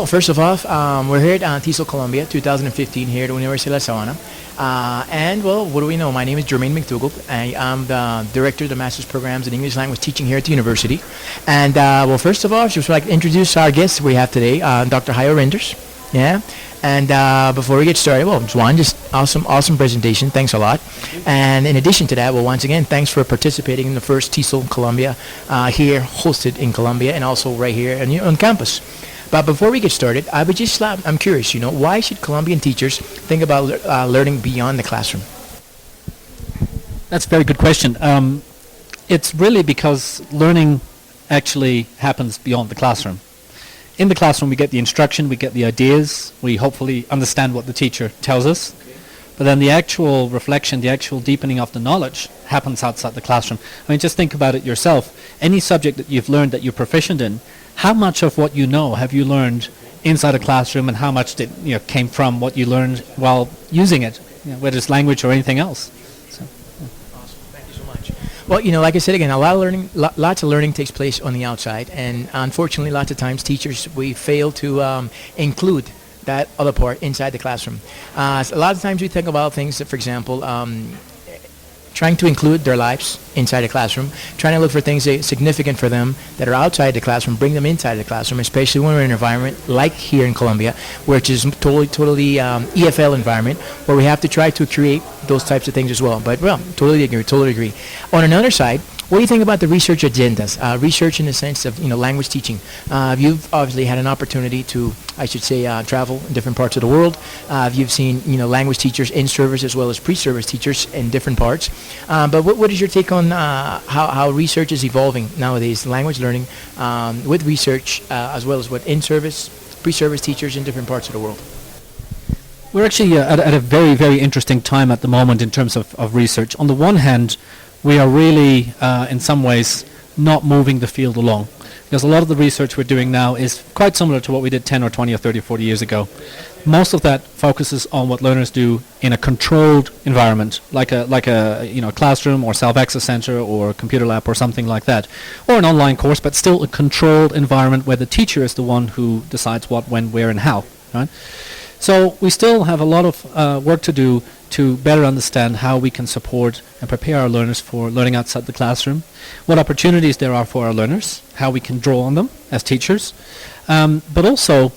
Well, first of all, we're here at Tesol Colombia 2015 here at the University of La Sabana. And, well, what do we know? My name is Jermaine McDougall. I'm the director of the Master's Programs in English Language Teaching here at the university. And, well, first of all, I just would like to introduce our guest we have today, Dr. Hayo Reinders. Yeah. And before we get started, well, Juan, just awesome presentation. Thanks a lot. And in addition to that, well, once again, thanks for participating in the first Tesol Colombia here, hosted in Colombia, and also right here on campus. But before we get started, I'm curious, why should Colombian teachers think about learning beyond the classroom? That's a very good question. It's really because learning actually happens beyond the classroom. In the classroom, we get the instruction, we get the ideas, we hopefully understand what the teacher tells us. But then the actual reflection, the actual deepening of the knowledge happens outside the classroom. I mean, just think about it yourself. Any subject that you've learned that you're proficient in, how much of what you know have you learned inside a classroom, and how much came from what you learned while using it, whether it's language or anything else? So, Awesome. Thank you so much. Well, like I said again, lots of learning takes place on the outside, and unfortunately, lots of times teachers, we fail to include that other part inside the classroom. So a lot of times we think about things that, for example, trying to include their lives inside the classroom, trying to look for things that are significant for them that are outside the classroom, bring them inside the classroom, especially when we're in an environment like here in Colombia, which is totally EFL environment, where we have to try to create those types of things as well. But, well, totally agree. On another side, what do you think about the research agendas? Research in the sense of, language teaching. You've obviously had an opportunity to, I should say, travel in different parts of the world. You've seen, language teachers in service as well as pre-service teachers in different parts. But what is your take on how research is evolving nowadays, language learning with research as well as with in-service, pre-service teachers in different parts of the world? we're actually at a very, very interesting time at the moment in terms of research. On the one hand, we are really, in some ways, not moving the field along. Because a lot of the research we're doing now is quite similar to what we did 10 or 20 or 30 or 40 years ago. Most of that focuses on what learners do in a controlled environment, like a classroom or self-access center or a computer lab or something like that, or an online course, but still a controlled environment where the teacher is the one who decides what, when, where, and how. Right? So we still have a lot of work to do to better understand how we can support and prepare our learners for learning outside the classroom, what opportunities there are for our learners, how we can draw on them as teachers, but also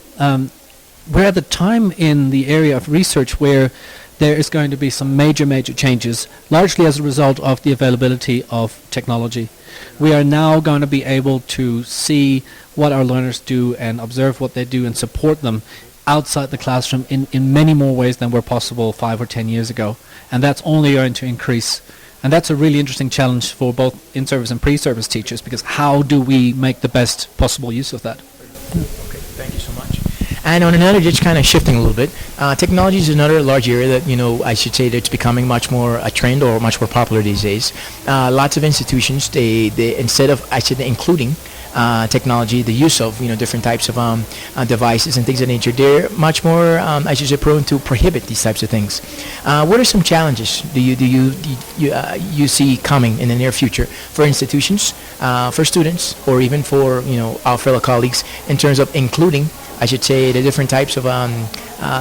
we're at the time in the area of research where there is going to be some major changes, largely as a result of the availability of technology. We are now going to be able to see what our learners do and observe what they do and support them outside the classroom in many more ways than were possible 5 or 10 years ago. And that's only going to increase. And that's a really interesting challenge for both in-service and pre-service teachers, because how do we make the best possible use of that? Okay, thank you so much. And on another, just kind of shifting a little bit, technology is another large area that, I should say that's becoming much more a trend or much more popular these days. Lots of institutions, they instead of, I should say, including technology, the use of different types of devices and things of that nature, they're much more, I should say, prone to prohibit these types of things. What are some challenges do you see coming in the near future for institutions, for students, or even for our fellow colleagues in terms of including, I should say, the different types of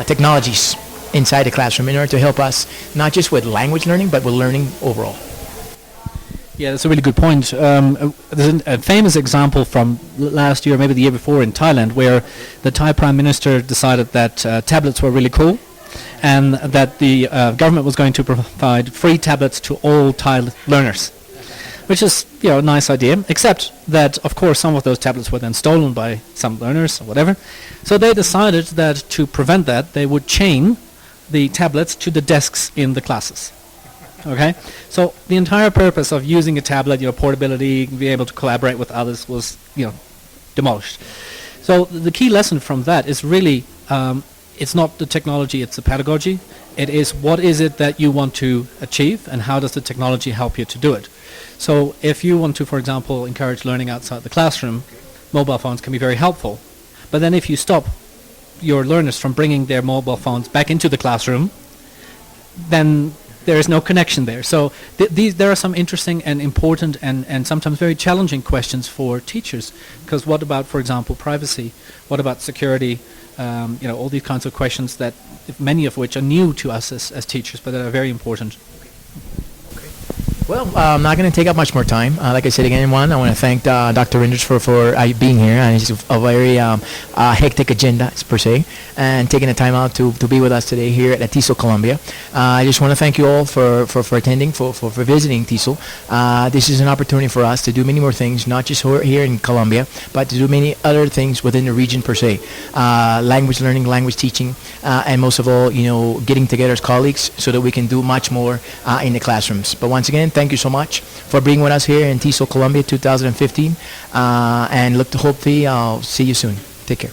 technologies inside the classroom in order to help us not just with language learning but with learning overall? Yeah, that's a really good point. There's a famous example from last year, maybe the year before, in Thailand, where the Thai Prime Minister decided that tablets were really cool, and that the government was going to provide free tablets to all Thai learners, which is a nice idea, except that, of course, some of those tablets were then stolen by some learners or whatever. So they decided that to prevent that, they would chain the tablets to the desks in the classes. Okay, so the entire purpose of using a tablet, portability, being able to collaborate with others, was demolished. So the key lesson from that is really it's not the technology, it's the pedagogy. It is what is it that you want to achieve, and how does the technology help you to do it. So if you want to, for example, encourage learning outside the classroom, mobile phones can be very helpful. But then if you stop your learners from bringing their mobile phones back into the classroom, then there is no connection there. So there are some interesting and important and sometimes very challenging questions for teachers. Because what about, for example, privacy? What about security? All these kinds of questions that many of which are new to us as teachers, but that are very important. Well, I'm not going to take up much more time. Like I said again, I want to thank Dr. Reinders for being here, and it's a very hectic agenda per se, and taking the time out to be with us today here at Tesol Colombia. I just want to thank you all for attending, for visiting Tesol. This is an opportunity for us to do many more things, not just here in Colombia, but to do many other things within the region per se. Language learning, language teaching, and most of all, getting together as colleagues so that we can do much more in the classrooms. But once again, thank you so much for being with us here in Tesol Colombia 2015, and hopefully I'll see you soon. Take care.